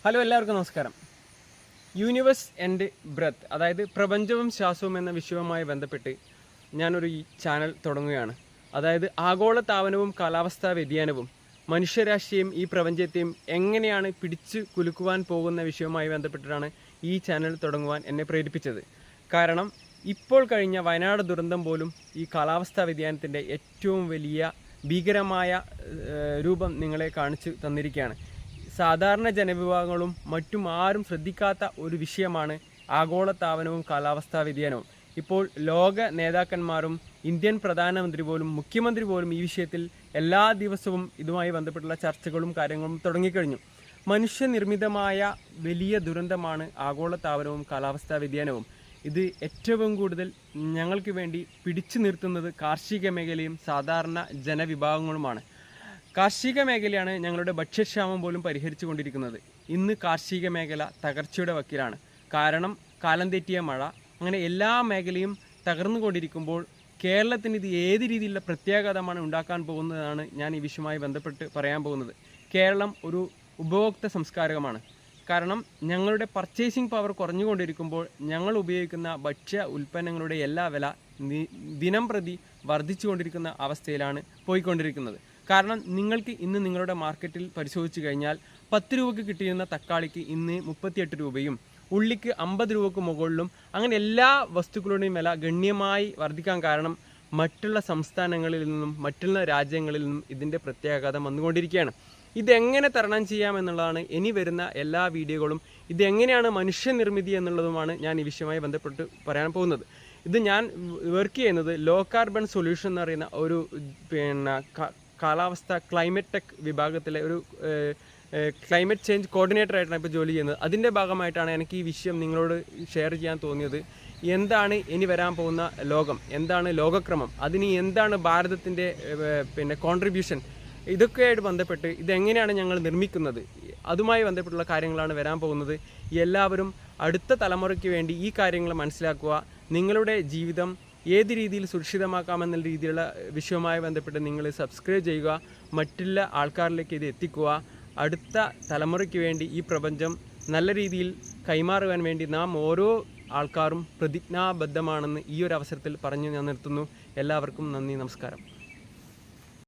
Hello, എല്ലാവർക്കും നമസ്കാരം. Universe and breath, അതായത് പ്രപഞ്ചവും ശ്വാസവും എന്ന വിഷയവുമായി ബന്ധപ്പെട്ട് ഞാനൊരു ചാനൽ തുടങ്ങുകയാണ്. അതായത് ആഗോളതാപനവും കാലാവസ്ഥാ വ്യതിയാനവും മനുഷ്യരാശിയെയും ഈ പ്രപഞ്ചത്തെയും എങ്ങനെയാണ് പിടിച്ചു കുലുക്കുവാൻ പോകുന്ന വിഷയവുമായി ബന്ധപ്പെട്ടിട്ടാണ് ഈ ചാനൽ തുടങ്ങുവാൻ എന്നെ പ്രേരിപ്പിച്ചത്. കാരണം ഇപ്പോൾ കഴിഞ്ഞ വയനാട് ദുരന്തം പോലും ഈ കാലാവസ്ഥാ വ്യതിയാനത്തിൻ്റെ ഏറ്റവും വലിയ ഭീകരമായ രൂപം നിങ്ങളെ കാണിച്ചു തന്നിരിക്കുകയാണ്. സാധാരണ ജനവിഭാഗങ്ങളും മറ്റും ആരും ശ്രദ്ധിക്കാത്ത ഒരു വിഷയമാണ് ആഗോളതാപനവും കാലാവസ്ഥാ വ്യതിയാനവും. ഇപ്പോൾ ലോക നേതാക്കന്മാരും ഇന്ത്യൻ പ്രധാനമന്ത്രി പോലും മുഖ്യമന്ത്രി പോലും ഈ വിഷയത്തിൽ എല്ലാ ദിവസവും ഇതുമായി ബന്ധപ്പെട്ടുള്ള ചർച്ചകളും കാര്യങ്ങളും തുടങ്ങിക്കഴിഞ്ഞു. മനുഷ്യനിർമ്മിതമായ വലിയ ദുരന്തമാണ് ആഗോളതാപനവും കാലാവസ്ഥാ വ്യതിയാനവും. ഇത് ഏറ്റവും കൂടുതൽ ഞങ്ങൾക്ക് വേണ്ടി പിടിച്ചു നിർത്തുന്നത് കാർഷിക മേഖലയും സാധാരണ ജനവിഭാഗങ്ങളുമാണ്. കാർഷിക മേഖലയാണ് ഞങ്ങളുടെ ഭക്ഷ്യക്ഷാമം പോലും പരിഹരിച്ചു കൊണ്ടിരിക്കുന്നത്. ഇന്ന് കാർഷിക മേഖല തകർച്ചയുടെ വക്കിലാണ്. കാരണം കാലം തെറ്റിയ മഴ, അങ്ങനെ എല്ലാ മേഖലയും തകർന്നുകൊണ്ടിരിക്കുമ്പോൾ കേരളത്തിന് ഇത് ഏത് രീതിയിലുള്ള പ്രത്യാഘാതമാണ് ഉണ്ടാക്കാൻ പോകുന്നതാണ് ഞാൻ ഈ വിഷയവുമായി ബന്ധപ്പെട്ട് പറയാൻ പോകുന്നത്. കേരളം ഒരു ഉപഭോക്തൃ സംസ്കാരമാണ്. കാരണം ഞങ്ങളുടെ പർച്ചേസിംഗ് പവർ കുറഞ്ഞുകൊണ്ടിരിക്കുമ്പോൾ ഞങ്ങൾ ഉപയോഗിക്കുന്ന ഭക്ഷ്യ ഉൽപ്പന്നങ്ങളുടെ എല്ലാ വില ദിനം പ്രതി വർദ്ധിച്ചുകൊണ്ടിരിക്കുന്ന അവസ്ഥയിലാണ് പോയിക്കൊണ്ടിരിക്കുന്നത്. കാരണം നിങ്ങൾക്ക് ഇന്ന് നിങ്ങളുടെ മാർക്കറ്റിൽ പരിശോധിച്ച് കഴിഞ്ഞാൽ 10 രൂപയ്ക്ക് കിട്ടിയിരുന്ന തക്കാളിക്ക് ഇന്ന് 38 രൂപയും ഉള്ളിക്ക് 50 രൂപയ്ക്ക് മുകളിലും അങ്ങനെ എല്ലാ വസ്തുക്കളുടെയും വില ഗണ്യമായി വർദ്ധിക്കാൻ കാരണം മറ്റുള്ള സംസ്ഥാനങ്ങളിൽ നിന്നും മറ്റുള്ള രാജ്യങ്ങളിൽ നിന്നും ഇതിൻ്റെ പ്രത്യാഘാതം വന്നുകൊണ്ടിരിക്കുകയാണ്. ഇതെങ്ങനെ തരണം ചെയ്യാമെന്നുള്ളതാണ് ഇനി വരുന്ന എല്ലാ വീഡിയോകളും. ഇതെങ്ങനെയാണ് മനുഷ്യനിർമ്മിതി എന്നുള്ളതുമാണ് ഞാൻ ഈ വിഷയവുമായി ബന്ധപ്പെട്ട് പറയാൻ പോകുന്നത്. ഇത് ഞാൻ വർക്ക് ചെയ്യുന്നത് ലോ കാർബൺ സൊല്യൂഷൻ എന്ന് പറയുന്ന ഒരു കാലാവസ്ഥ ക്ലൈമറ്റ് ടെക് വിഭാഗത്തിലെ ഒരു ക്ലൈമറ്റ് ചേഞ്ച് കോർഡിനേറ്ററായിട്ടാണ് ഇപ്പോൾ ജോലി ചെയ്യുന്നത്. അതിൻ്റെ ഭാഗമായിട്ടാണ് എനിക്ക് ഈ വിഷയം നിങ്ങളോട് ഷെയർ ചെയ്യാൻ തോന്നിയത്. എന്താണ് ഇനി വരാൻ പോകുന്ന ലോകം, എന്താണ് ലോകക്രമം, അതിന് എന്താണ് ഭാരതത്തിൻ്റെ കോൺട്രിബ്യൂഷൻ, ഇതൊക്കെയായിട്ട് ബന്ധപ്പെട്ട് ഇതെങ്ങനെയാണ് ഞങ്ങൾ നിർമ്മിക്കുന്നത്, അതുമായി ബന്ധപ്പെട്ടുള്ള കാര്യങ്ങളാണ് വരാൻ പോകുന്നത്. എല്ലാവരും അടുത്ത തലമുറയ്ക്ക് വേണ്ടി ഈ കാര്യങ്ങൾ മനസ്സിലാക്കുക. നിങ്ങളുടെ ജീവിതം ഏത് രീതിയിൽ സുരക്ഷിതമാക്കാമെന്നുള്ള രീതിയിലുള്ള വിഷയവുമായി ബന്ധപ്പെട്ട് നിങ്ങൾ സബ്സ്ക്രൈബ് ചെയ്യുക, മറ്റുള്ള ആൾക്കാരിലേക്ക് ഇത് എത്തിക്കുക. അടുത്ത തലമുറയ്ക്ക് വേണ്ടി ഈ പ്രപഞ്ചം നല്ല രീതിയിൽ കൈമാറുവാൻ വേണ്ടി നാം ഓരോ ആൾക്കാരും പ്രതിജ്ഞാബദ്ധമാണെന്ന് ഈ ഒരു അവസരത്തിൽ പറഞ്ഞു ഞാൻ നിർത്തുന്നു. എല്ലാവർക്കും നന്ദി, നമസ്കാരം.